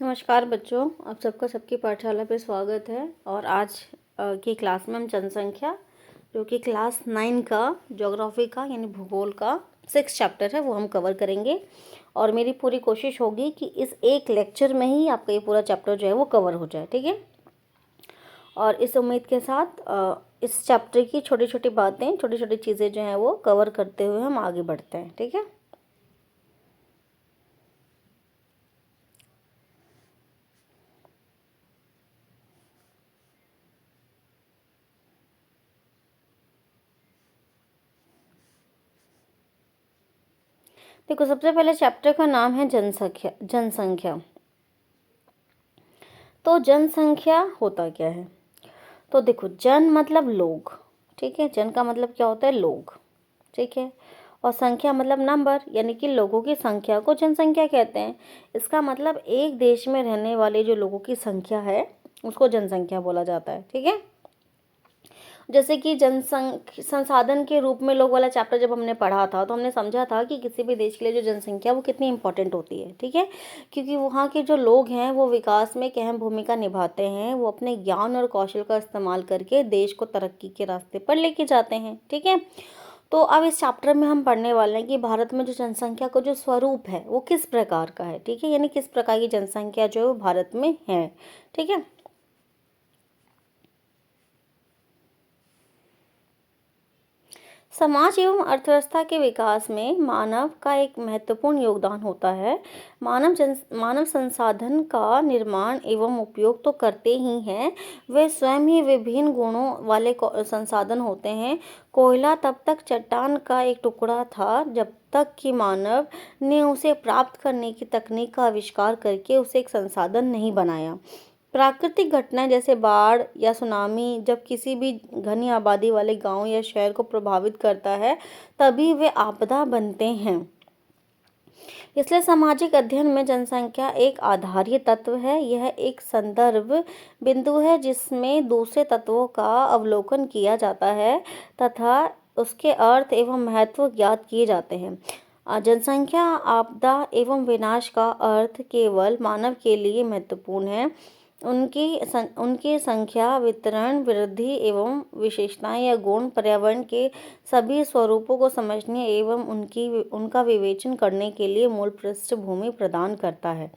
नमस्कार बच्चों, आप सबका सबकी पाठशाला पे स्वागत है। और आज की क्लास में हम जनसंख्या जो कि क्लास 9 का ज्योग्राफी का यानी भूगोल का 6 चैप्टर है वो हम कवर करेंगे। और मेरी पूरी कोशिश होगी कि इस एक लेक्चर में ही आपका ये पूरा चैप्टर जो है वो कवर हो जाए, ठीक है। और इस उम्मीद के साथ इस चैप्टर की छोटी छोटी बातें, छोटी छोटी चीज़ें जो हैं वो कवर करते हुए हम आगे बढ़ते हैं, ठीक है। देखो, सबसे पहले चैप्टर का नाम है जनसंख्या। तो जनसंख्या होता क्या है? तो देखो, जन मतलब लोग, ठीक है। जन का मतलब क्या होता है? लोग, ठीक है। और संख्या मतलब नंबर, यानी कि लोगों की संख्या को जनसंख्या कहते हैं। इसका मतलब एक देश में रहने वाले जो लोगों की संख्या है उसको जनसंख्या बोला जाता है, ठीक है। जैसे कि संसाधन के रूप में लोग वाला चैप्टर जब हमने पढ़ा था तो हमने समझा था कि किसी भी देश के लिए जो जनसंख्या वो कितनी इंपॉर्टेंट होती है, ठीक है। क्योंकि वहाँ के जो लोग हैं वो विकास में एक अहम भूमिका निभाते हैं। वो अपने ज्ञान और कौशल का इस्तेमाल करके देश को तरक्की के रास्ते पर लेके जाते हैं, ठीक है। तो अब इस चैप्टर में हम पढ़ने वाले हैं कि भारत में जो जनसंख्या का जो स्वरूप है वो किस प्रकार का है, ठीक है। यानी किस प्रकार की जनसंख्या जो है वो भारत में है, ठीक है। समाज एवं अर्थव्यवस्था के विकास में मानव का एक महत्वपूर्ण योगदान होता है। मानव संसाधन का निर्माण एवं उपयोग तो करते ही हैं, वे स्वयं ही विभिन्न गुणों वाले संसाधन होते हैं। कोयला तब तक चट्टान का एक टुकड़ा था जब तक कि मानव ने उसे प्राप्त करने की तकनीक का आविष्कार करके उसे एक संसाधन नहीं बनाया। प्राकृतिक घटनाएं जैसे बाढ़ या सुनामी जब किसी भी घनी आबादी वाले गांव या शहर को प्रभावित करता है तभी वे आपदा बनते हैं। इसलिए सामाजिक अध्ययन में जनसंख्या एक आधारीय तत्व है। यह एक संदर्भ बिंदु है जिसमें दूसरे तत्वों का अवलोकन किया जाता है तथा उसके अर्थ एवं महत्व ज्ञात किए जाते हैं। जनसंख्या आपदा एवं विनाश का अर्थ केवल मानव के लिए महत्वपूर्ण है। उनकी संख्या, वितरण, वृद्धि एवं विशेषताएं या गुण पर्यावरण के सभी स्वरूपों को समझने एवं उनका विवेचन करने के लिए मूल पृष्ठभूमि प्रदान करता है,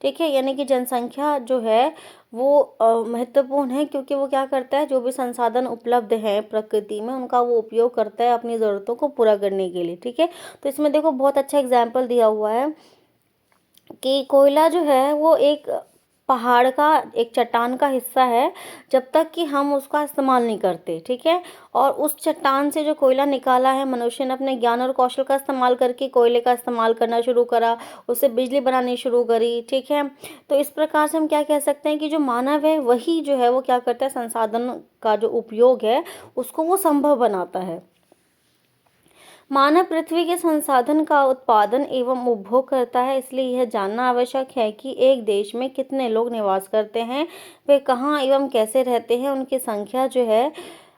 ठीक है। यानी कि जनसंख्या जो है वो महत्वपूर्ण है क्योंकि वो क्या करता है, जो भी संसाधन उपलब्ध है प्रकृति में उनका वो उपयोग करता है अपनी ज़रूरतों को पूरा करने के लिए, ठीक है। तो इसमें देखो बहुत अच्छा एग्जाम्पल दिया हुआ है कि कोयला जो है वो एक पहाड़ का, एक चट्टान का हिस्सा है जब तक कि हम उसका इस्तेमाल नहीं करते, ठीक है। और उस चट्टान से जो कोयला निकाला है मनुष्य ने अपने ज्ञान और कौशल का इस्तेमाल करके कोयले का इस्तेमाल करना शुरू करा, उससे बिजली बनानी शुरू करी, ठीक है। तो इस प्रकार से हम क्या कह सकते हैं कि जो मानव है वही जो है वो क्या करता है, संसाधन का जो उपयोग है उसको वो संभव बनाता है। मानव पृथ्वी के संसाधन का उत्पादन एवं उपभोग करता है। इसलिए यह जानना आवश्यक है कि एक देश में कितने लोग निवास करते हैं, वे कहाँ एवं कैसे रहते हैं, उनकी संख्या जो है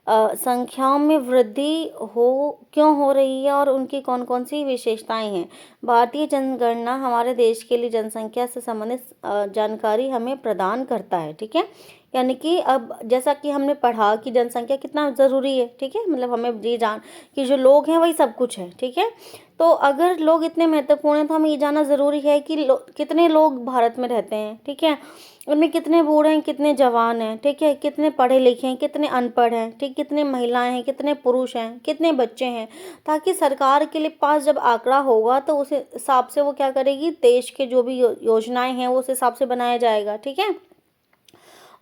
संख्याओं में वृद्धि क्यों हो रही है और उनकी कौन कौन सी विशेषताएं हैं। भारतीय जनगणना हमारे देश के लिए जनसंख्या से संबंधित जानकारी हमें प्रदान करता है, ठीक है। यानी कि अब जैसा कि हमने पढ़ा कि जनसंख्या कितना ज़रूरी है, ठीक है। मतलब हमें ये जान कि जो लोग हैं वही सब कुछ है, ठीक है। तो अगर लोग इतने महत्वपूर्ण हैं तो हमें ये जानना ज़रूरी है कि कितने लोग भारत में रहते हैं, ठीक है। उनमें कितने बूढ़े हैं, कितने जवान हैं, ठीक है, कितने पढ़े लिखे हैं, कितने अनपढ़ हैं, ठीक, कितने महिलाएं हैं, कितने पुरुष हैं, कितने बच्चे हैं। ताकि सरकार के लिए पास जब आंकड़ा होगा तो उस हिसाब से वो क्या करेगी, देश के जो भी योजनाएं हैं वो उस हिसाब से बनाया जाएगा, ठीक है।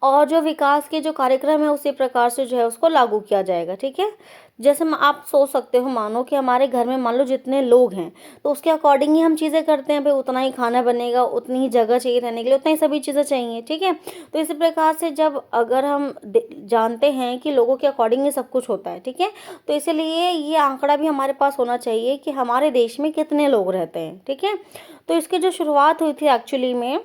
और जो विकास के जो कार्यक्रम है उसी प्रकार से जो है उसको लागू किया जाएगा, ठीक है। जैसे आप सोच सकते हो, मानो कि हमारे घर में मान लो जितने लोग हैं तो उसके अकॉर्डिंग ही हम चीज़ें करते हैं। भाई उतना ही खाना बनेगा, उतनी ही जगह चाहिए रहने के लिए, उतना ही सभी चीज़ें चाहिए, ठीक है। तो इसी प्रकार से जब अगर हम जानते हैं कि लोगों के अकॉर्डिंग ही सब कुछ होता है, ठीक है। तो इसीलिए ये आंकड़ा भी हमारे पास होना चाहिए कि हमारे देश में कितने लोग रहते हैं, ठीक है। तो इसकी जो शुरुआत हुई थी एक्चुअली में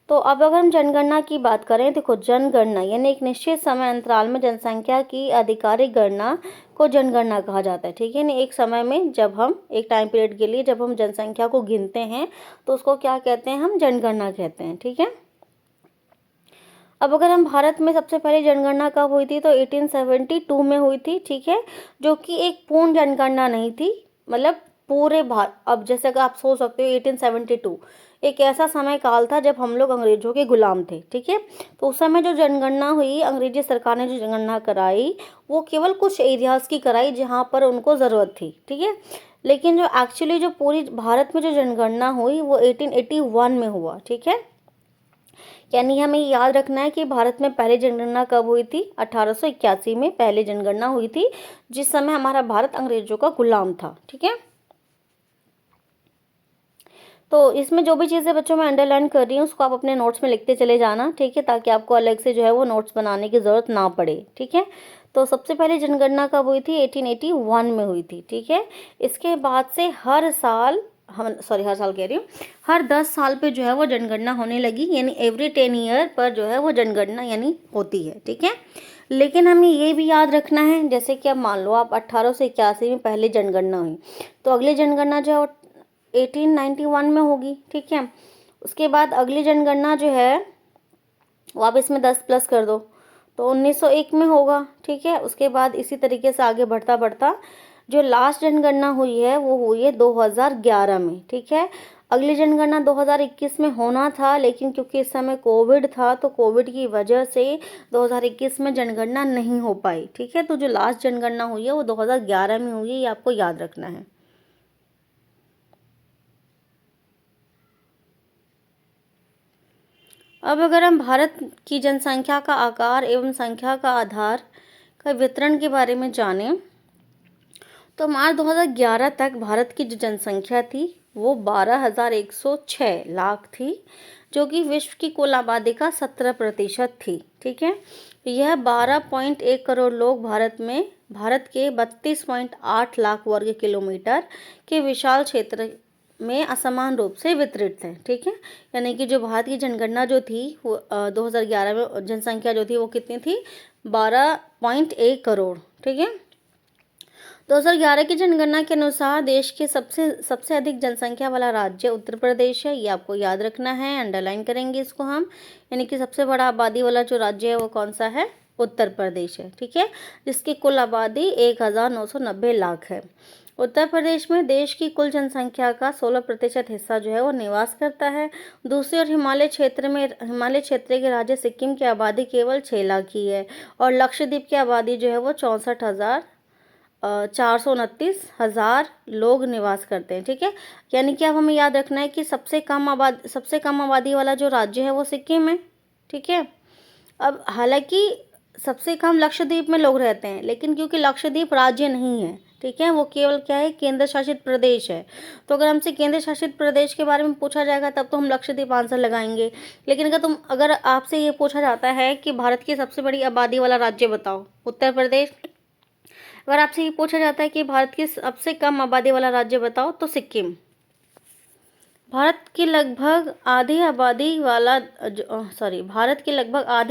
तो अब अगर हम जनगणना की बात करें, देखो जनगणना यानी एक निश्चित समय अंतराल में जनसंख्या की आधिकारिक गणना को जनगणना कहा जाता है। ठीक है, यानी एक समय में जब हम एक टाइम पीरियड के लिए जब हम जनसंख्या को गिनते हैं तो उसको क्या कहते हैं, हम जनगणना कहते हैं। ठीक है, अब अगर हम भारत में सबसे पहले जनगणना कब हुई थी, तो 1872 में हुई थी। ठीक है, जो कि एक पूर्ण जनगणना नहीं थी, मतलब पूरे भारत, अब जैसे कि आप सोच सकते हो 1872 एक ऐसा समय काल था जब हम लोग अंग्रेजों के गुलाम थे। ठीक है, तो उस समय जो जनगणना हुई, अंग्रेजी सरकार ने जो जनगणना कराई वो केवल कुछ एरियाज़ की कराई जहाँ पर उनको ज़रूरत थी। ठीक है, लेकिन जो एक्चुअली जो पूरी भारत में जो जनगणना हुई वो 1881 में हुआ। ठीक है, यानी हमें याद रखना है कि भारत में पहली जनगणना कब हुई थी, 1881 में पहली जनगणना हुई थी, जिस समय हमारा भारत अंग्रेजों का गुलाम था। ठीक है, तो इसमें जो भी चीज़ें बच्चों मैं अंडरलाइन कर रही हूँ उसको आप अपने नोट्स में लिखते चले जाना। ठीक है, ताकि आपको अलग से जो है वो नोट्स बनाने की ज़रूरत ना पड़े। ठीक है, तो सबसे पहले जनगणना कब हुई थी, 1881 में हुई थी। ठीक है, इसके बाद से हर साल, हम सॉरी हर साल कह रही हूँ, हर 10 साल पे जो है वो जनगणना होने लगी, यानी एवरी 10 ईयर पर जो है वो जनगणना यानी होती है। ठीक है, लेकिन हमें ये भी याद रखना है, जैसे कि अब मान लो आप 1881 में पहले जनगणना हुई, तो अगली जनगणना जो है 1891 में होगी। ठीक है, उसके बाद अगली जनगणना जो है वो आप इसमें 10 प्लस कर दो तो 1901 में होगा। ठीक है, उसके बाद इसी तरीके से आगे बढ़ता बढ़ता जो लास्ट जनगणना हुई है वो हुई है 2011 में। ठीक है, अगली जनगणना 2021 में होना था, लेकिन क्योंकि इस समय कोविड था तो कोविड की वजह से 2021 में जनगणना नहीं हो पाई। ठीक है, तो जो लास्ट जनगणना हुई है वो 2011 में हुई है, ये आपको याद रखना है। अब अगर हम भारत की जनसंख्या का आकार एवं संख्या का आधार का वितरण के बारे में जानें, तो मार्च 2011 तक भारत की जो जनसंख्या थी वो 12,106 लाख थी, जो कि विश्व की कुल आबादी का 17% थी। ठीक है, यह 12.1 करोड़ लोग भारत के 32.8 लाख वर्ग किलोमीटर के विशाल क्षेत्र में असमान रूप से वितरित थे। ठीक है, यानी कि जो भारत की जनगणना जो थी वो 2011 में जनसंख्या जो थी वो कितनी थी, 12.1 करोड़। ठीक है, 2011 की जनगणना के अनुसार देश के सबसे सबसे अधिक जनसंख्या वाला राज्य उत्तर प्रदेश है, ये आपको याद रखना है, अंडरलाइन करेंगे इसको हम, यानी कि सबसे बड़ा आबादी वाला जो राज्य है वो कौन सा है, उत्तर प्रदेश है। ठीक है, जिसकी कुल आबादी 1990 लाख है। उत्तर प्रदेश में देश की कुल जनसंख्या का 16% हिस्सा जो है वो निवास करता है। दूसरी ओर हिमालय क्षेत्र के राज्य सिक्किम की आबादी केवल 6 लाख की है, और लक्षद्वीप की आबादी जो है वो 429,000 लोग निवास करते हैं। ठीक है, यानी कि अब हमें याद रखना है कि सबसे कम आबादी वाला जो राज्य है वो सिक्किम है। ठीक है, अब हालांकि सबसे कम लक्षद्वीप में लोग रहते हैं, लेकिन क्योंकि लक्षद्वीप राज्य नहीं है, ठीक है, वो केवल क्या है, केंद्र शासित प्रदेश है। तो अगर हमसे केंद्र शासित प्रदेश के बारे में पूछा जाएगा तब तो हम लक्षद्वीप आंसर लगाएंगे, लेकिन अगर आपसे ये पूछा जाता है कि भारत की सबसे बड़ी आबादी वाला राज्य बताओ, उत्तर प्रदेश। अगर आपसे ये पूछा जाता है कि भारत की सबसे कम आबादी वाला राज्य बताओ, तो सिक्किम। भारत की लगभग आधी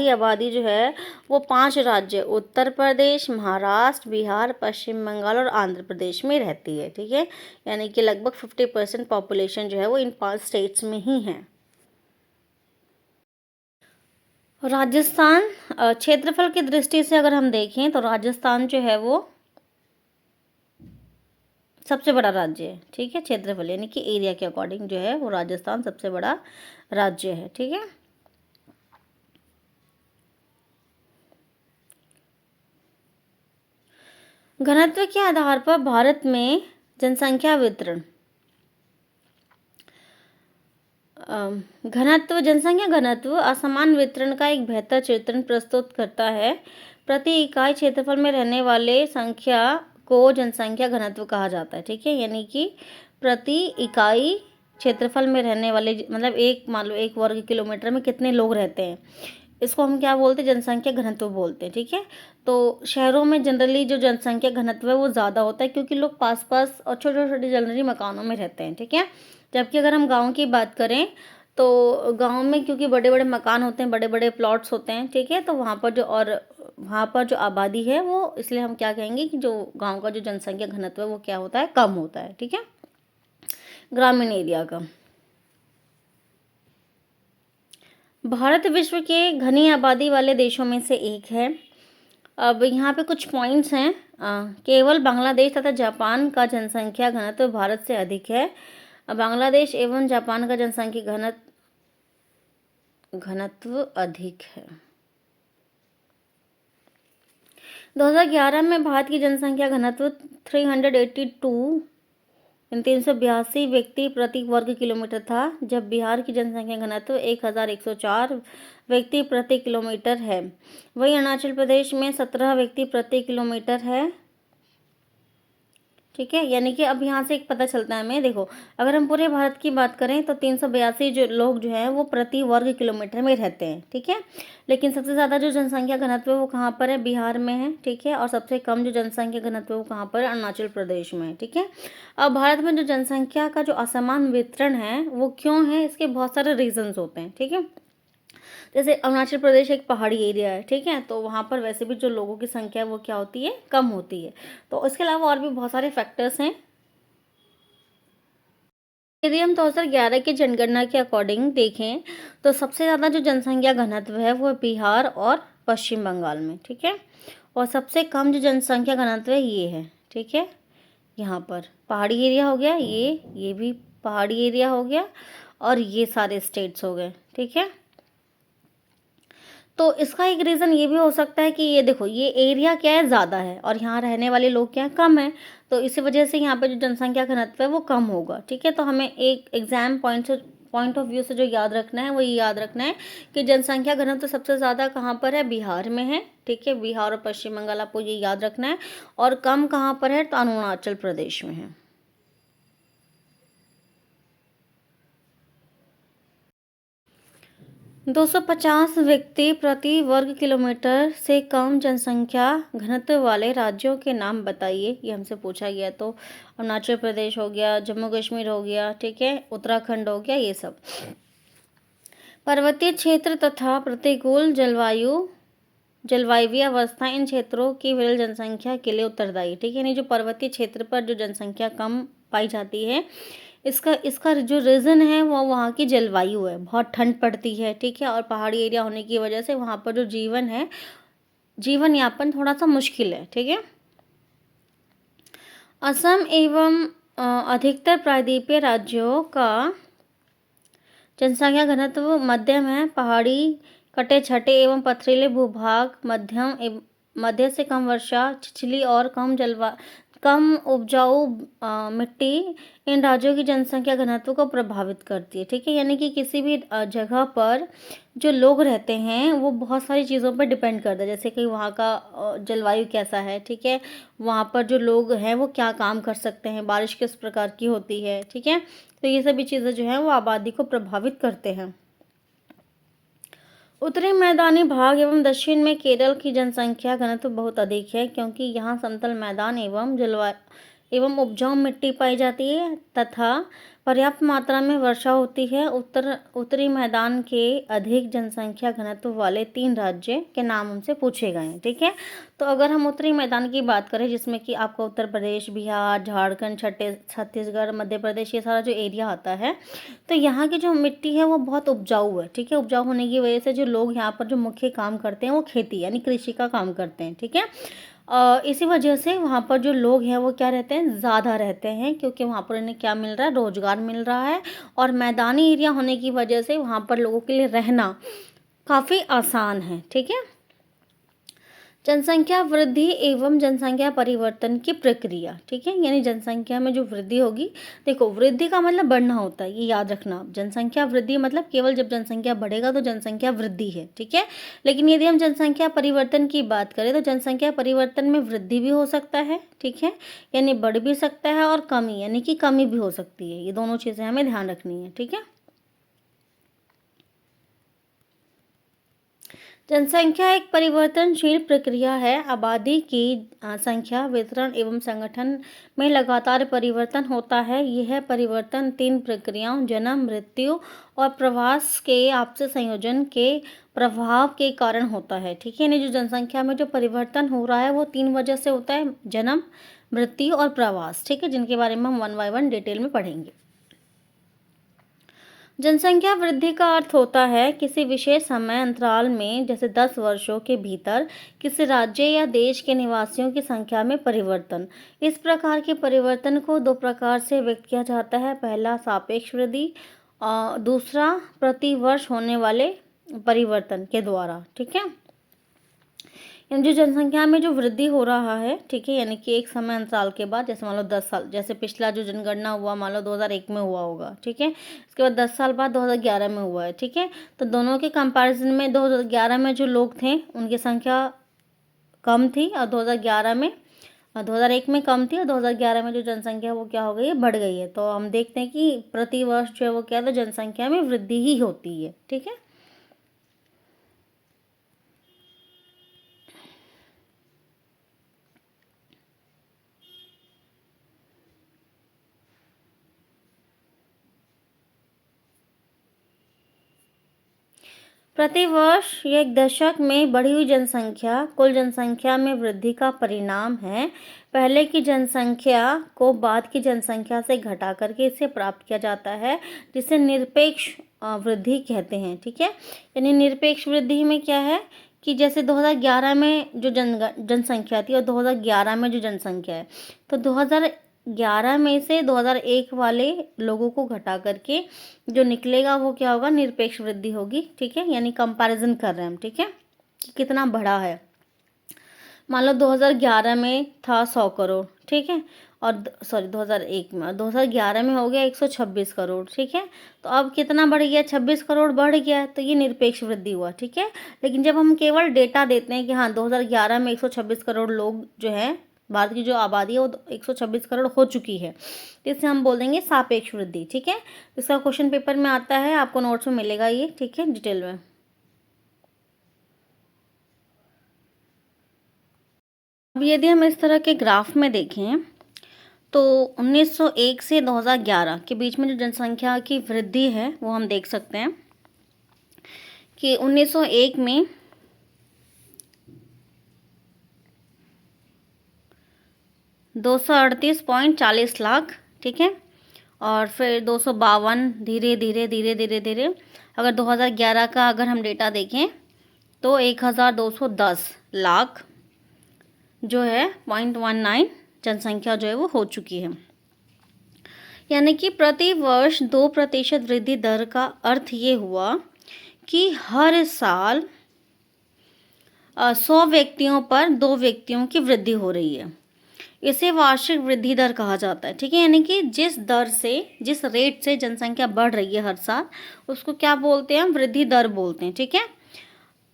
आबादी जो है वो 5 राज्य उत्तर प्रदेश, महाराष्ट्र, बिहार, पश्चिम बंगाल और आंध्र प्रदेश में रहती है। ठीक है, यानी कि लगभग 50% पॉपुलेशन जो है वो इन 5 स्टेट्स में ही है। राजस्थान, क्षेत्रफल की दृष्टि से अगर हम देखें तो राजस्थान जो है वो सबसे बड़ा राज्य है। ठीक है, क्षेत्रफल यानी कि एरिया के अकॉर्डिंग जो है वो राजस्थान सबसे बड़ा राज्य है। ठीक है, घनत्व के आधार पर भारत में जनसंख्या वितरण, जनसंख्या घनत्व असमान वितरण का एक बेहतर चित्रण प्रस्तुत करता है। प्रति इकाई क्षेत्रफल में रहने वाले संख्या को जनसंख्या घनत्व कहा जाता है। ठीक है, यानी कि प्रति इकाई क्षेत्रफल में रहने वाले, मतलब मान लो 1 वर्ग किलोमीटर में कितने लोग रहते हैं, इसको हम क्या बोलते हैं, जनसंख्या घनत्व बोलते हैं। ठीक है, तो शहरों में जनरली जो जनसंख्या घनत्व है वो ज़्यादा होता है, क्योंकि लोग पास पास और छोटे छोटे जनरली मकानों में रहते हैं। ठीक है, जबकि अगर हम गाँव की बात करें तो गाँव में क्योंकि बड़े-बड़े मकान होते हैं, बड़े-बड़े प्लॉट्स होते हैं, ठीक है? तो वहाँ पर जो आबादी है वो, इसलिए हम क्या कहेंगे कि जो गाँव का जो जनसंख्या घनत्व है वो क्या होता है, कम होता है, ठीक है? ग्रामीण एरिया का। भारत विश्व के घनी आबादी वाले देशों में से एक है। अब यहाँ पे कुछ पॉइंट्स हैं। केवल बांग्लादेश तथा जापान का जनसंख्या घनत्व भारत से अधिक है। बांग्लादेश एवं जापान का जनसंख्या घनत्व अधिक है। 2011 में भारत की जनसंख्या घनत्व 382 व्यक्ति प्रति वर्ग किलोमीटर था, जब बिहार की जनसंख्या घनत्व 1104 व्यक्ति प्रति किलोमीटर है। वहीं अरुणाचल प्रदेश में 17 व्यक्ति प्रति किलोमीटर है, ठीक है? यानी कि अब यहाँ से एक पता चलता है हमें, देखो अगर हम पूरे भारत की बात करें तो 382 जो लोग जो हैं वो प्रति वर्ग किलोमीटर में रहते हैं, ठीक है? लेकिन सबसे ज़्यादा जो जनसंख्या घनत्व है वो कहाँ पर है, बिहार में है, ठीक है? और सबसे कम जो जनसंख्या घनत्व है वो कहाँ पर है, अरुणाचल प्रदेश में है, ठीक है? अब भारत में जो जनसंख्या का जो असमान वितरण है वो क्यों है, इसके बहुत सारे रीजन्स होते हैं, ठीक है? जैसे अरुणाचल प्रदेश एक पहाड़ी एरिया है, ठीक है? तो वहाँ पर वैसे भी जो लोगों की संख्या है वो क्या होती है, कम होती है। तो इसके अलावा और भी बहुत सारे फैक्टर्स हैं। यदि हम 2011 की जनगणना के अकॉर्डिंग देखें तो सबसे ज़्यादा जो जनसंख्या घनत्व है वो बिहार और पश्चिम बंगाल में, ठीक है? और सबसे कम जो जनसंख्या घनत्व है ये है, ठीक है? यहाँ पर पहाड़ी एरिया हो गया, ये भी पहाड़ी एरिया हो गया, और ये सारे स्टेट्स हो गए, ठीक है? तो इसका एक रीज़न ये भी हो सकता है कि ये देखो ये एरिया क्या है, ज़्यादा है, और यहाँ रहने वाले लोग क्या है, कम है। तो इसी वजह से यहाँ पे जो जनसंख्या घनत्व है वो कम होगा, ठीक है? तो हमें एक एग्जाम पॉइंट ऑफ व्यू से जो याद रखना है वो ये याद रखना है कि जनसंख्या घनत्व सबसे ज़्यादा कहाँ पर है, बिहार में है, ठीक है? बिहार और पश्चिम बंगाल, आपको ये याद रखना है। और कम कहाँ पर है, तो अरुणाचल प्रदेश में है। 250 व्यक्ति प्रति वर्ग किलोमीटर से कम जनसंख्या घनत्व वाले राज्यों के नाम बताइए, ये हमसे पूछा गया। तो अरुणाचल प्रदेश हो गया, जम्मू कश्मीर हो गया, ठीक है, उत्तराखंड हो गया, ये सब। पर्वतीय क्षेत्र तथा प्रतिकूल जलवायु अवस्था इन क्षेत्रों की विरल जनसंख्या के लिए उत्तरदायी, ठीक है? यानी जो पर्वतीय क्षेत्र पर जो जनसंख्या कम पाई जाती है, इसका इसका जो रीज़न है वो वहाँ की जलवायु है, बहुत ठंड पड़ती है, ठीक है? और पहाड़ी एरिया होने की वजह से वहाँ पर जो जीवन है, जीवन यापन थोड़ा सा मुश्किल है, ठीक है? असम एवं अधिकतर प्रायद्वीपीय राज्यों का जनसंख्या घनत्व मध्यम है। पहाड़ी, कटे छठे एवं पथरीले भूभाग, मध्य से कम वर्षा, छिछली और कम उपजाऊ मिट्टी इन राज्यों की जनसंख्या घनत्व को प्रभावित करती है, ठीक है? यानी कि किसी भी जगह पर जो लोग रहते हैं वो बहुत सारी चीज़ों पर डिपेंड करता है, जैसे कि वहाँ का जलवायु कैसा है, ठीक है? वहाँ पर जो लोग हैं वो क्या काम कर सकते हैं, बारिश किस प्रकार की होती है, ठीक है? तो ये सभी चीज़ें जो हैं वो आबादी को प्रभावित करते हैं। उत्तरी मैदानी भाग एवं दक्षिण में केरल की जनसंख्या घनत्व बहुत अधिक है, क्योंकि यहाँ समतल मैदान एवं उपजाऊ मिट्टी पाई जाती है तथा पर्याप्त मात्रा में वर्षा होती है। उत्तरी मैदान के अधिक जनसंख्या घनत्व वाले 3 राज्य के नाम हमसे पूछे गए हैं, ठीक है? तो अगर हम उत्तरी मैदान की बात करें, जिसमें कि आपका उत्तर प्रदेश, बिहार, झारखंड, छत्तीसगढ़, मध्य प्रदेश, ये सारा जो एरिया आता है, तो यहाँ की जो मिट्टी है वो बहुत उपजाऊ है, ठीक है? उपजाऊ होने की वजह से जो लोग यहाँ पर जो मुख्य काम करते हैं वो खेती यानी कृषि का काम करते हैं, ठीक है? इसी वजह से वहाँ पर जो लोग हैं वो क्या रहते हैं, ज़्यादा रहते हैं, क्योंकि वहाँ पर इन्हें क्या मिल रहा है, रोजगार मिल रहा है, और मैदानी एरिया होने की वजह से वहाँ पर लोगों के लिए रहना काफ़ी आसान है, ठीक है? जनसंख्या वृद्धि एवं जनसंख्या परिवर्तन की प्रक्रिया, ठीक है? यानी जनसंख्या में जो वृद्धि होगी, देखो वृद्धि का मतलब बढ़ना होता है, ये याद रखना आप। जनसंख्या वृद्धि मतलब केवल जब जनसंख्या बढ़ेगा तो जनसंख्या वृद्धि है, ठीक है? लेकिन यदि हम जनसंख्या परिवर्तन की बात करें तो जनसंख्या परिवर्तन में वृद्धि भी हो सकता है, ठीक है? यानी बढ़ भी सकता है, और कमी यानी कि कमी भी हो सकती है। ये दोनों चीज़ें हमें ध्यान रखनी है, ठीक है? जनसंख्या एक परिवर्तनशील प्रक्रिया है। आबादी की संख्या, वितरण एवं संगठन में लगातार परिवर्तन होता है। यह परिवर्तन 3 प्रक्रियाओं जन्म, मृत्यु और प्रवास के आपसी संयोजन के प्रभाव के कारण होता है। ठीक है, यानी जो जनसंख्या में जो परिवर्तन हो रहा है वो 3 वजह से होता है, जन्म, मृत्यु और प्रवास। ठीक है, जिनके बारे में हम वन बाय वन डिटेल में पढ़ेंगे। जनसंख्या वृद्धि का अर्थ होता है किसी विशेष समय अंतराल में, जैसे 10 वर्षों के भीतर, किसी राज्य या देश के निवासियों की संख्या में परिवर्तन। इस प्रकार के परिवर्तन को 2 प्रकार से व्यक्त किया जाता है। पहला सापेक्ष वृद्धि और दूसरा प्रति वर्ष होने वाले परिवर्तन के द्वारा। ठीक है, जो जनसंख्या में जो वृद्धि हो रहा है, ठीक है, यानी कि एक समय अंतराल के बाद, जैसे मान लो 10 साल, जैसे पिछला जो जनगणना हुआ मान लो 2001 में हुआ होगा। ठीक है, इसके बाद 10 साल बाद 2011 में हुआ है। ठीक है, तो दोनों के कंपैरिजन में 2011 में जो लोग थे उनकी संख्या कम थी और 2001 में कम थी और 2011 में जो जनसंख्या वो क्या हो गई है, बढ़ गई है। तो हम देखते हैं कि प्रति वर्ष जो है वो क्या है, तो जनसंख्या में वृद्धि ही होती है। ठीक है, प्रतिवर्ष या एक दशक में बढ़ी हुई जनसंख्या कुल जनसंख्या में वृद्धि का परिणाम है। पहले की जनसंख्या को बाद की जनसंख्या से घटा करके इसे प्राप्त किया जाता है, जिसे निरपेक्ष वृद्धि कहते हैं। ठीक है, यानी निरपेक्ष वृद्धि में क्या है कि जैसे 2011 में जो जनसंख्या थी और 2011 में जो जनसंख्या है, तो 2011 में से 2001 वाले लोगों को घटा करके जो निकलेगा वो क्या होगा, निरपेक्ष वृद्धि होगी। ठीक है, यानी कंपैरिजन कर रहे हैं हम। ठीक है, कि कितना बढ़ा है। मान लो 2011 में था 100 करोड़। ठीक है, और सॉरी 2001 में, और 2011 में हो गया 126 करोड़। ठीक है, तो अब कितना बढ़ गया, 26 करोड़ बढ़ गया, तो ये निरपेक्ष वृद्धि हुआ। ठीक है, लेकिन जब हम केवल डेटा देते हैं कि हाँ 2011 में 126 करोड़ लोग जो है, भारत की जो आबादी है वो 126 करोड़ हो चुकी है, तो इसे हम बोल देंगे सापेक्ष वृद्धि। ठीक है, इसका क्वेश्चन पेपर में आता है, आपको नोट्स में मिलेगा ये। ठीक है, डिटेल में। अब यदि हम इस तरह के ग्राफ में देखें तो 1901 से 2011 के बीच में जो जनसंख्या की वृद्धि है वो हम देख सकते हैं कि 1901 में 238.40 लाख। ठीक है, और फिर 252, धीरे धीरे धीरे धीरे धीरे, अगर 2011 का अगर हम डेटा देखें तो 1210 लाख जो है 0.19 जनसंख्या जो है वो हो चुकी है। यानी कि प्रति वर्ष 2% वृद्धि दर का अर्थ ये हुआ कि हर साल 100 व्यक्तियों पर 2 व्यक्तियों की वृद्धि हो रही है। इसे वार्षिक वृद्धि दर कहा जाता है। ठीक है, यानी कि जिस दर से, जिस रेट से जनसंख्या बढ़ रही है हर साल, उसको क्या बोलते हैं, हम वृद्धि दर बोलते हैं। ठीक है,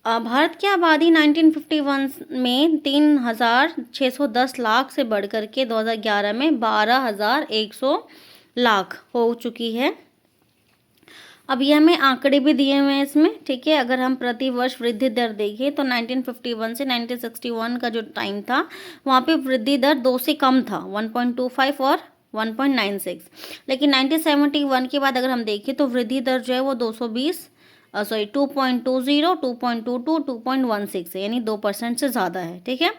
भारत की आबादी 1951 में 3,610 लाख से बढ़ करके 2011 में 12,100 लाख हो चुकी है। अब ये हमें आंकड़े भी दिए हुए हैं इसमें। ठीक है, अगर हम प्रति वर्ष वृद्धि दर देखें तो 1951 से 1961 का जो टाइम था वहाँ पे वृद्धि दर 2 से कम था, 1.25 और 1.96। लेकिन 1971 के बाद अगर हम देखें तो वृद्धि दर जो है वो 220 2.22 2.16 है, यानी 2% से ज़्यादा है। ठीक है,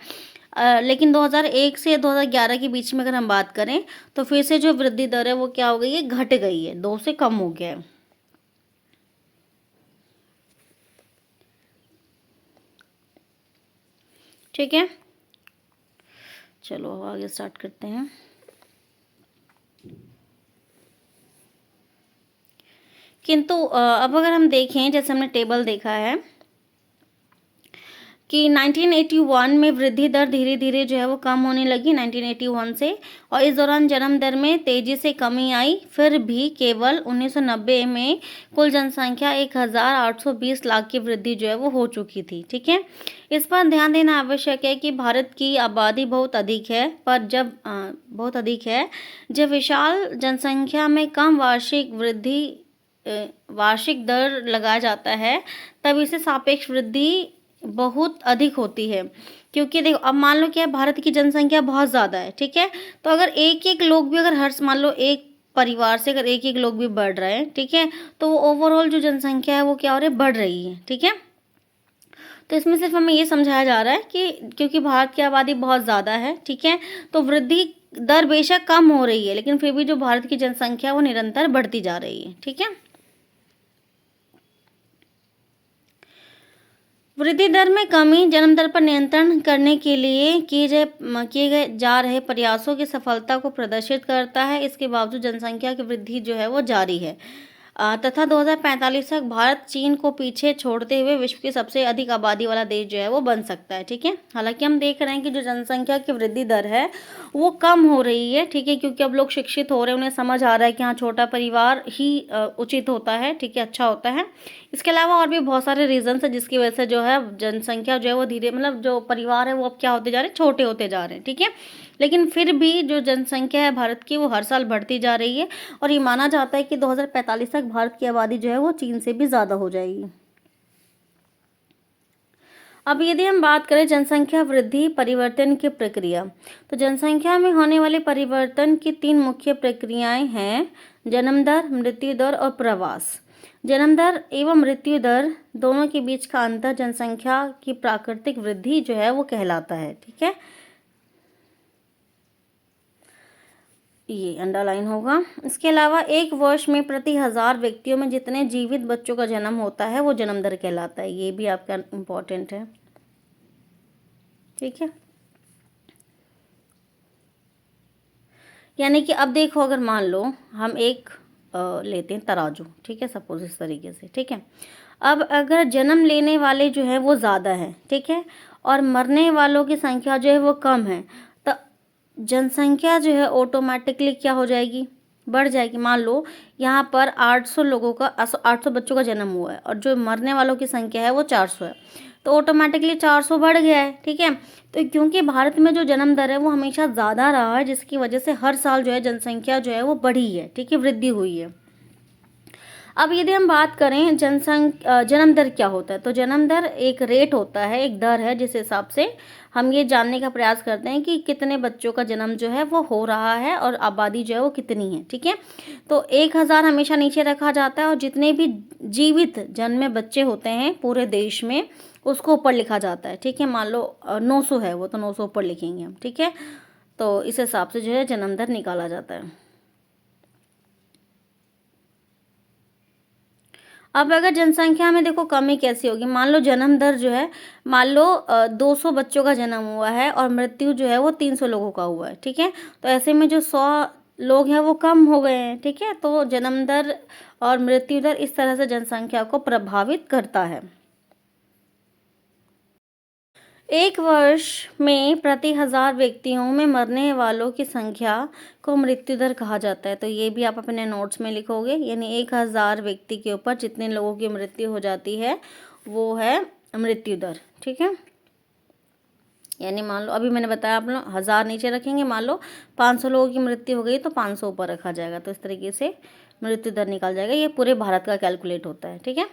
लेकिन 2001 से 2011 के बीच में अगर हम बात करें तो फिर से जो वृद्धि दर है वो क्या हो गई है, घट गई है, 2 से कम हो गया है। ठीक है, चलो आगे स्टार्ट करते हैं। किंतु अब अगर हम देखें, जैसे हमने टेबल देखा है कि 1981 में वृद्धि दर धीरे धीरे जो है वो कम होने लगी 1981 से, और इस दौरान जन्म दर में तेजी से कमी आई। फिर भी केवल 1990 में कुल जनसंख्या 1,820 लाख की वृद्धि जो है वो हो चुकी थी। ठीक है, इस पर ध्यान देना आवश्यक है कि भारत की आबादी बहुत अधिक है, पर जब विशाल जनसंख्या में कम वार्षिक दर लगाया जाता है तब इसे सापेक्ष वृद्धि बहुत अधिक होती है। क्योंकि देखो अब मान लो क्या है, भारत की जनसंख्या बहुत ज़्यादा है, ठीक है? तो अगर एक-एक लोग भी अगर हर मान लो एक परिवार से अगर एक-एक लोग भी बढ़ रहे हैं, ठीक है? तो वो ओवरऑल जो जनसंख्या है वो क्या हो रही है, बढ़ रही है, ठीक है? तो इसमें सिर्फ़ हमें ये समझाया जा रहा है कि क्योंकि भारत की आबादी बहुत ज़्यादा है, ठीक है? तो वृद्धि दर बेशक कम हो रही है, लेकिन फिर भी जो भारत की जनसंख्या है वो निरंतर बढ़ती जा रही है, ठीक है? वृद्धि दर में कमी जन्म दर पर नियंत्रण करने के लिए किए गए जा रहे प्रयासों की सफलता को प्रदर्शित करता है। इसके बावजूद जनसंख्या की वृद्धि जो है वो जारी है। तथा 2045 तक भारत चीन को पीछे छोड़ते हुए विश्व की सबसे अधिक आबादी वाला देश जो है वो बन सकता है, ठीक है? हालाँकि हम देख रहे हैं कि जो जनसंख्या की वृद्धि दर है वो कम हो रही है, ठीक है? क्योंकि अब लोग शिक्षित हो रहे हैं, उन्हें समझ आ रहा है कि हाँ, छोटा परिवार ही उचित होता है, ठीक है? अच्छा होता है। इसके अलावा और भी बहुत सारे रीज़न्स हैं जिसकी वजह से जो है जनसंख्या जो है वो धीरे मतलब जो परिवार है वो अब क्या होते जा रहे हैं, छोटे होते जा रहे हैं, ठीक है? लेकिन फिर भी जो जनसंख्या है भारत की वो हर साल बढ़ती जा रही है और ये माना जाता है कि 2045 तक भारत की आबादी जो है वो चीन से भी ज़्यादा हो जाएगी। अब यदि हम बात करें जनसंख्या वृद्धि परिवर्तन की प्रक्रिया, तो जनसंख्या में होने वाले परिवर्तन की 3 मुख्य प्रक्रियाएं हैं: जन्म दर, मृत्यु दर और प्रवास। जन्म दर एवं मृत्यु दर दोनों के बीच का अंतर जनसंख्या की प्राकृतिक वृद्धि जो है वो कहलाता है, ठीक है? ये अंडरलाइन होगा। इसके अलावा एक वर्ष में प्रति 1000 व्यक्तियों में जितने जीवित बच्चों का जन्म होता है वो जन्म दर कहलाता है। ये भी आपका इम्पोर्टेंट है, ठीक है? यानी कि अब देखो अगर मान लो हम एक लेते हैं तराजू, ठीक है? सपोज इस तरीके से, ठीक है? अब अगर जन्म लेने वाले जो है वो ज़्यादा है, ठीक है? और मरने वालों की संख्या जो है वो कम है, तो जनसंख्या जो है ऑटोमेटिकली क्या हो जाएगी, बढ़ जाएगी। मान लो यहाँ पर 800 लोगों का 800 बच्चों का जन्म हुआ है और जो मरने वालों की संख्या है वो 400 है, तो ऑटोमेटिकली 400 बढ़ गया है, ठीक है? तो क्योंकि भारत में जो जन्म दर है वो हमेशा ज़्यादा रहा है, जिसकी वजह से हर साल जो है जनसंख्या जो है वो बढ़ी है, ठीक है? वृद्धि हुई है। अब यदि हम बात करें जन्म दर क्या होता है, तो जन्म दर एक रेट होता है, एक दर है जिस हिसाब से हम ये जानने का प्रयास करते हैं कि कितने बच्चों का जन्म जो है वो हो रहा है और आबादी जो है वो कितनी है, ठीक है? तो 1000 हमेशा नीचे रखा जाता है और जितने भी जीवित जन्मे बच्चे होते हैं पूरे देश में उसको ऊपर लिखा जाता है, ठीक है? मान लो 900 है वो, तो 900 ऊपर लिखेंगे हम, ठीक है? तो इस हिसाब से जो है जन्म दर निकाला जाता है। अब अगर जनसंख्या में देखो कमी कैसी होगी, मान लो जन्म दर जो है, मान लो 200 बच्चों का जन्म हुआ है और मृत्यु जो है वो 300 लोगों का हुआ है, ठीक है? तो ऐसे में जो 100 लोग हैं वो कम हो गए हैं, ठीक है? तो जन्म दर और मृत्यु दर इस तरह से जनसंख्या को प्रभावित करता है। एक वर्ष में प्रति 1000 व्यक्तियों में मरने वालों की संख्या को मृत्यु दर कहा जाता है। तो ये भी आप अपने नोट्स में लिखोगे, यानी 1000 व्यक्ति के ऊपर जितने लोगों की मृत्यु हो जाती है वो है मृत्यु दर, ठीक है? यानी मान लो अभी मैंने बताया आप लोग 1000 नीचे रखेंगे, मान लो 500 लोगों की मृत्यु हो गई तो 500 ऊपर रखा जाएगा, तो इस तरीके से मृत्यु दर निकाल जाएगा। ये पूरे भारत का कैलकुलेट होता है, ठीक है?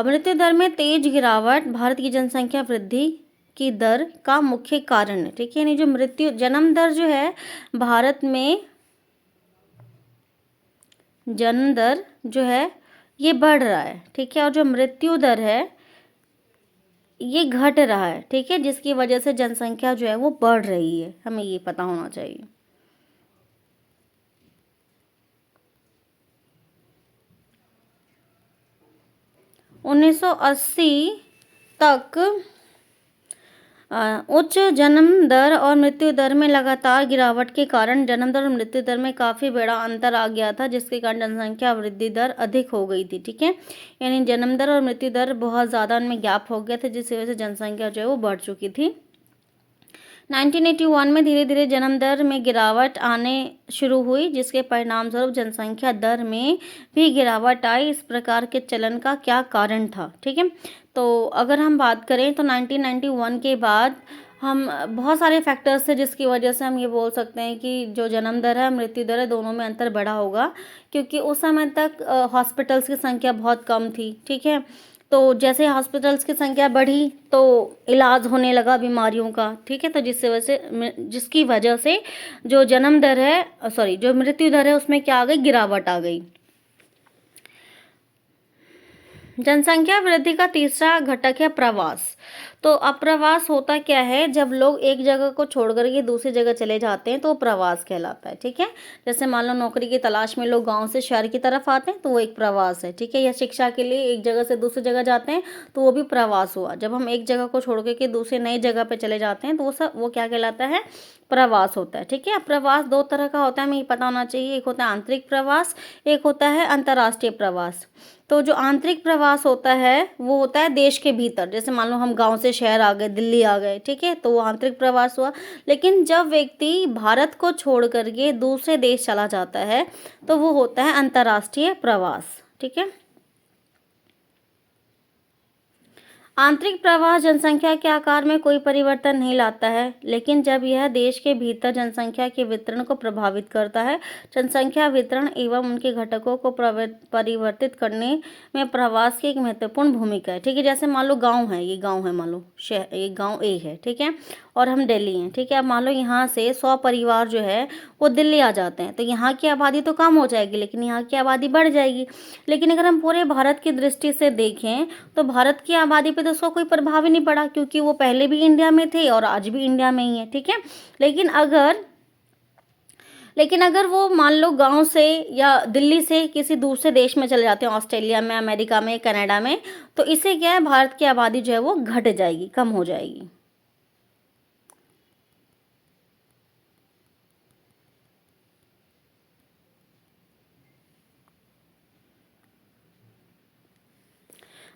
मृत्यु दर में तेज गिरावट भारत की जनसंख्या वृद्धि की दर का मुख्य कारण है, ठीक है? यानी जो जन्म दर जो है भारत में, जन्म दर जो है ये बढ़ रहा है, ठीक है? और जो मृत्यु दर है ये घट रहा है, ठीक है? जिसकी वजह से जनसंख्या जो है वो बढ़ रही है, हमें ये पता होना चाहिए। 1980 तक उच्च जन्म दर और मृत्यु दर में लगातार गिरावट के कारण जन्म दर और मृत्यु दर में काफ़ी बड़ा अंतर आ गया था, जिसके कारण जनसंख्या वृद्धि दर अधिक हो गई थी, ठीक है? यानी जन्म दर और मृत्यु दर बहुत ज़्यादा उनमें गैप हो गया था, जिसकी वजह से जनसंख्या जो है वो बढ़ चुकी थी। 1981 में धीरे धीरे जन्म दर में गिरावट आने शुरू हुई, जिसके परिणामस्वरूप जनसंख्या दर में भी गिरावट आई। इस प्रकार के चलन का क्या कारण था, ठीक है? तो अगर हम बात करें तो 1991 के बाद हम बहुत सारे फैक्टर्स थे जिसकी वजह से हम ये बोल सकते हैं कि जो जन्म दर है मृत्यु दर है दोनों में अंतर बढ़ा होगा, क्योंकि उस समय तक हॉस्पिटल्स की संख्या बहुत कम थी, ठीक है? तो जैसे हॉस्पिटल्स की संख्या बढ़ी तो इलाज होने लगा बीमारियों का, ठीक है। तो जिसकी वजह से जो जन्म दर है, सॉरी, जो मृत्यु दर है उसमें क्या आ गई, गिरावट आ गई। जनसंख्या वृद्धि का तीसरा घटक है प्रवास। तो अप्रवास होता क्या है, जब लोग एक जगह को छोड़ कर के दूसरी जगह चले जाते हैं तो वो प्रवास कहलाता है, ठीक है। जैसे मान लो नौकरी की तलाश में लोग गांव से शहर की तरफ आते हैं तो वो एक प्रवास है, ठीक है। या शिक्षा के लिए एक जगह से दूसरी जगह जाते हैं तो वो भी प्रवास हुआ। जब हम एक जगह को छोड़ के दूसरी नई जगह पे चले जाते हैं तो वो क्या कहलाता है, प्रवास होता है, ठीक है। प्रवास दो तरह का होता है, हमें ये पता होना चाहिए। एक होता है आंतरिक प्रवास, एक होता है अंतर्राष्ट्रीय प्रवास। तो जो आंतरिक प्रवास होता है वो होता है देश के भीतर, जैसे मान लो हम गांव से शहर आ गए, दिल्ली आ गए, ठीक है, तो वो आंतरिक प्रवास हुआ। लेकिन जब व्यक्ति भारत को छोड़ करके दूसरे देश चला जाता है तो वो होता है अंतर्राष्ट्रीय प्रवास, ठीक है। आंतरिक प्रवास जनसंख्या के आकार में कोई परिवर्तन नहीं लाता है, लेकिन जब यह देश के भीतर जनसंख्या के वितरण को प्रभावित करता है। जनसंख्या वितरण एवं उनके घटकों को परिवर्तित करने में प्रवास की एक महत्वपूर्ण भूमिका है, ठीक है। जैसे मान लो गांव है, ये गांव है, मान लो शहर, ये गांव ए है, ठीक है, और हम दिल्ली हैं, ठीक है। अब मान लो यहाँ से 100 परिवार जो है वो दिल्ली आ जाते हैं, तो यहाँ की आबादी तो कम हो जाएगी लेकिन यहाँ की आबादी बढ़ जाएगी। लेकिन अगर हम पूरे भारत की दृष्टि से देखें तो भारत की आबादी पे तो उसका कोई प्रभाव ही नहीं पड़ा, क्योंकि वो पहले भी इंडिया में थे और आज भी इंडिया में ही है, ठीक है। लेकिन अगर वो मान लो गांव से या दिल्ली से किसी दूसरे देश में चले जाते हैं, ऑस्ट्रेलिया में, अमेरिका में, कनाडा में, तो इससे क्या है, भारत की आबादी जो है वो घट जाएगी, कम हो जाएगी।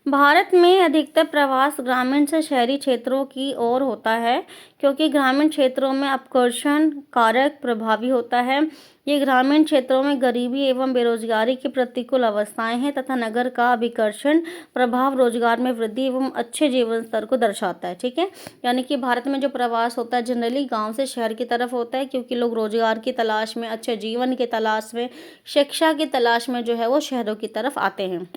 भारत में अधिकतर प्रवास ग्रामीण से शहरी क्षेत्रों की ओर होता है, क्योंकि ग्रामीण क्षेत्रों में अपकर्षण कारक प्रभावी होता है। ये ग्रामीण क्षेत्रों में गरीबी एवं बेरोजगारी की प्रतिकूल अवस्थाएं हैं तथा नगर का अभिकर्षण प्रभाव रोजगार में वृद्धि एवं अच्छे जीवन स्तर को दर्शाता है, ठीक है। यानी कि भारत में जो प्रवास होता है जनरली गांव से शहर की तरफ होता है, क्योंकि लोग रोजगार की तलाश में, अच्छे जीवन की तलाश में, शिक्षा की तलाश में जो है वो शहरों की तरफ आते हैं।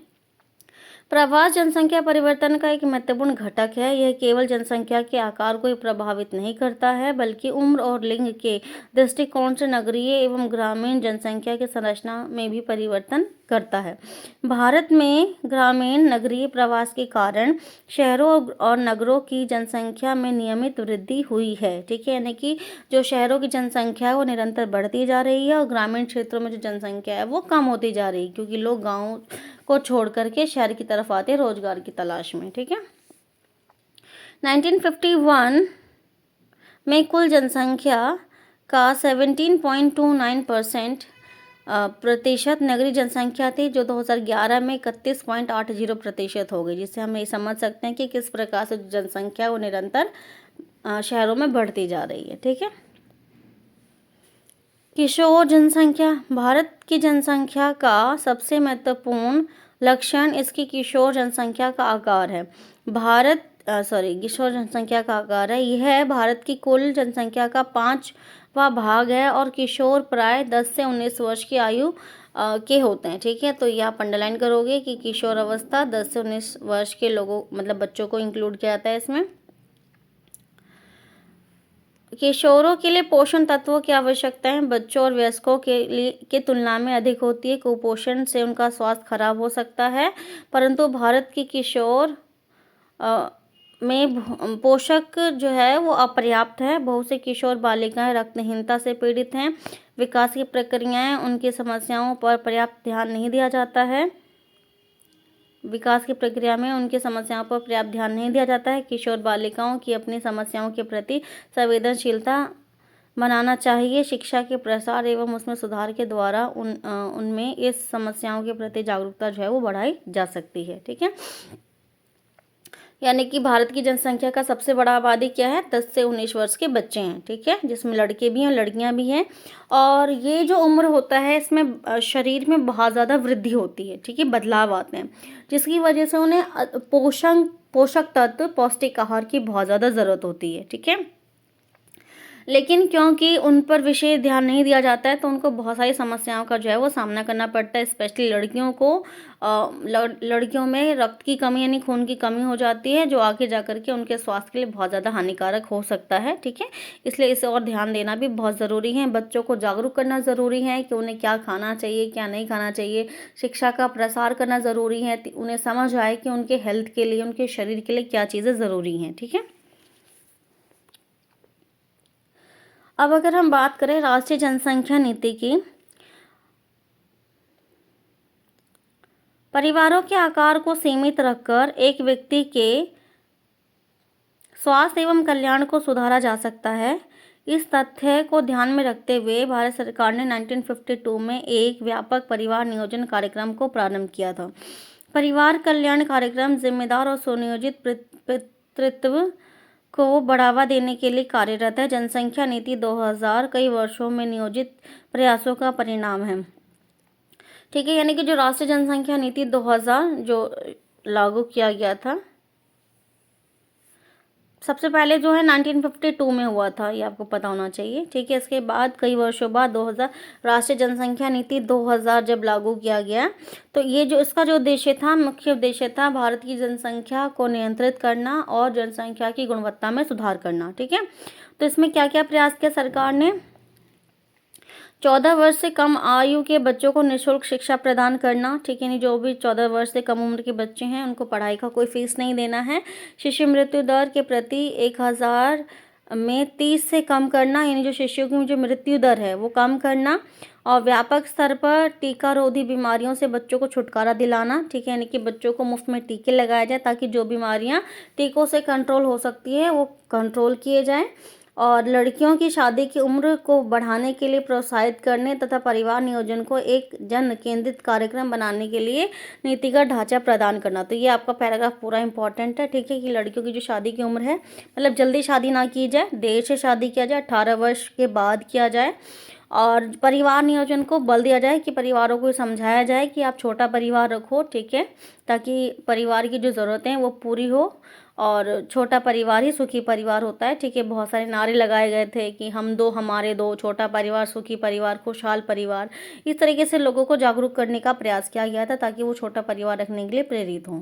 प्रवास जनसंख्या परिवर्तन का एक महत्वपूर्ण घटक है। यह केवल जनसंख्या के आकार को ही प्रभावित नहीं करता है, बल्कि उम्र और लिंग के दृष्टिकोण से नगरीय एवं ग्रामीण जनसंख्या की संरचना में भी परिवर्तन करता है। भारत में ग्रामीण नगरीय प्रवास के कारण शहरों और नगरों की जनसंख्या में नियमित वृद्धि हुई है, ठीक है। यानी कि जो शहरों की जनसंख्या है वो निरंतर बढ़ती जा रही है और ग्रामीण क्षेत्रों में जो जनसंख्या है वो कम होती जा रही है, क्योंकि लोग गाँव को छोड़ करके शहर की तरफ आते हैं रोजगार की तलाश में, ठीक है। 1951 में कुल जनसंख्या का 17.29% प्रतिशत नगरीय जनसंख्या थी, जो 2011 में 31.80% हो गई, जिससे हम ये समझ सकते हैं कि किस प्रकार से जनसंख्या वो निरंतर शहरों में बढ़ती जा रही है, ठीक है। किशोर जनसंख्या भारत की जनसंख्या का सबसे महत्वपूर्ण लक्षण इसकी किशोर जनसंख्या का आकार है। किशोर जनसंख्या का आकार है। यह भारत की कुल जनसंख्या का 5वां भाग है और किशोर प्राय 10 से 19 वर्ष की आयु के होते हैं, ठीक है। तो ये आप अंडरलाइन करोगे कि किशोर अवस्था 10 से 19 वर्ष के लोगों, मतलब बच्चों को इंक्लूड किया जाता है इसमें। किशोरों के लिए पोषण तत्वों की आवश्यकताएं बच्चों और वयस्कों के तुलना में अधिक होती है। कुपोषण से उनका स्वास्थ्य खराब हो सकता है, परंतु भारत की किशोर में पोषक जो है वो अपर्याप्त है। बहुत से किशोर बालिकाएं रक्तहीनता से पीड़ित हैं। विकास की प्रक्रियाएं, उनकी समस्याओं पर पर्याप्त ध्यान नहीं दिया जाता है। विकास की प्रक्रिया में उनकी समस्याओं पर पर्याप्त ध्यान नहीं दिया जाता है। किशोर बालिकाओं की अपनी समस्याओं के प्रति संवेदनशीलता बनाना चाहिए। शिक्षा के प्रसार एवं उसमें सुधार के द्वारा उनमें इस समस्याओं के प्रति जागरूकता जो है वो बढ़ाई जा सकती है, ठीक है। यानी कि भारत की जनसंख्या का सबसे बड़ा आबादी क्या है, 10 से 19 वर्ष के बच्चे हैं, ठीक है, जिसमें लड़के भी हैं, लड़कियां भी हैं। और ये जो उम्र होता है इसमें शरीर में बहुत ज़्यादा वृद्धि होती है, ठीक है, बदलाव आते हैं, जिसकी वजह से उन्हें पोषक तत्व, पौष्टिक आहार की बहुत ज़्यादा ज़रूरत होती है, ठीक है। लेकिन क्योंकि उन पर विशेष ध्यान नहीं दिया जाता है तो उनको बहुत सारी समस्याओं का जो है वो सामना करना पड़ता है। स्पेशली लड़कियों को लड़कियों में रक्त की कमी यानी खून की कमी हो जाती है, जो आगे जा कर के उनके स्वास्थ्य के लिए बहुत ज़्यादा हानिकारक हो सकता है। ठीक है, इसलिए इसे और ध्यान देना भी बहुत ज़रूरी है। बच्चों को जागरूक करना ज़रूरी है कि उन्हें क्या खाना चाहिए, क्या नहीं खाना चाहिए। शिक्षा का प्रसार करना ज़रूरी है, उन्हें समझ आए कि उनके हेल्थ के लिए, उनके शरीर के लिए क्या चीज़ें ज़रूरी हैं। ठीक है, अब अगर हम बात करें राष्ट्रीय जनसंख्या नीति की, परिवारों के आकार को सीमित रखकर एक व्यक्ति के स्वास्थ्य एवं कल्याण को सुधारा जा सकता है। इस तथ्य को ध्यान में रखते हुए भारत सरकार ने 1952 में एक व्यापक परिवार नियोजन कार्यक्रम को प्रारंभ किया था। परिवार कल्याण कार्यक्रम जिम्मेदार और सुनियोजित पितृत्व को बढ़ावा देने के लिए कार्यरत है। जनसंख्या नीति 2000 कई वर्षों में नियोजित प्रयासों का परिणाम है। ठीक है, यानी कि जो राष्ट्रीय जनसंख्या नीति 2000 जो लागू किया गया था, सबसे पहले जो है 1952 में हुआ था, ये आपको पता होना चाहिए। ठीक है, इसके बाद कई वर्षों बाद 2000 राष्ट्रीय जनसंख्या नीति 2000 जब लागू किया गया, तो ये जो इसका जो उद्देश्य था, मुख्य उद्देश्य था भारत की जनसंख्या को नियंत्रित करना और जनसंख्या की गुणवत्ता में सुधार करना। ठीक है, तो इसमें क्या क्या प्रयास किया सरकार ने? 14 वर्ष से कम आयु के बच्चों को निःशुल्क शिक्षा प्रदान करना। ठीक है, यानी जो भी 14 वर्ष से कम उम्र के बच्चे हैं उनको पढ़ाई का कोई फीस नहीं देना है। शिशु मृत्यु दर के प्रति 1000 में 30 से कम करना, यानी जो शिशुओं की जो मृत्यु दर है वो कम करना। और व्यापक स्तर पर टीका रोधी बीमारियों से बच्चों को छुटकारा दिलाना। ठीक है, यानी कि बच्चों को मुफ्त में टीके लगाए जाए ताकि जो बीमारियां टीकों से कंट्रोल हो सकती है वो कंट्रोल किए जाएं। और लड़कियों की शादी की उम्र को बढ़ाने के लिए प्रोत्साहित करने तथा परिवार नियोजन को एक जन केंद्रित कार्यक्रम बनाने के लिए नीतिगत ढांचा प्रदान करना। तो ये आपका पैराग्राफ पूरा इंपॉर्टेंट है। ठीक है, कि लड़कियों की जो शादी की उम्र है, मतलब जल्दी शादी ना की जाए, देर से शादी किया जाए, 18 वर्ष के बाद किया जाए। और परिवार नियोजन को बल दिया जाए कि परिवारों को समझाया जाए कि आप छोटा परिवार रखो। ठीक है, ताकि परिवार की जो ज़रूरतें हैं वो पूरी हो, और छोटा परिवार ही सुखी परिवार होता है। ठीक है, बहुत सारे नारे लगाए गए थे कि हम दो हमारे दो, छोटा परिवार सुखी परिवार, खुशहाल परिवार। इस तरीके से लोगों को जागरूक करने का प्रयास किया गया था ताकि वो छोटा परिवार रखने के लिए प्रेरित हों।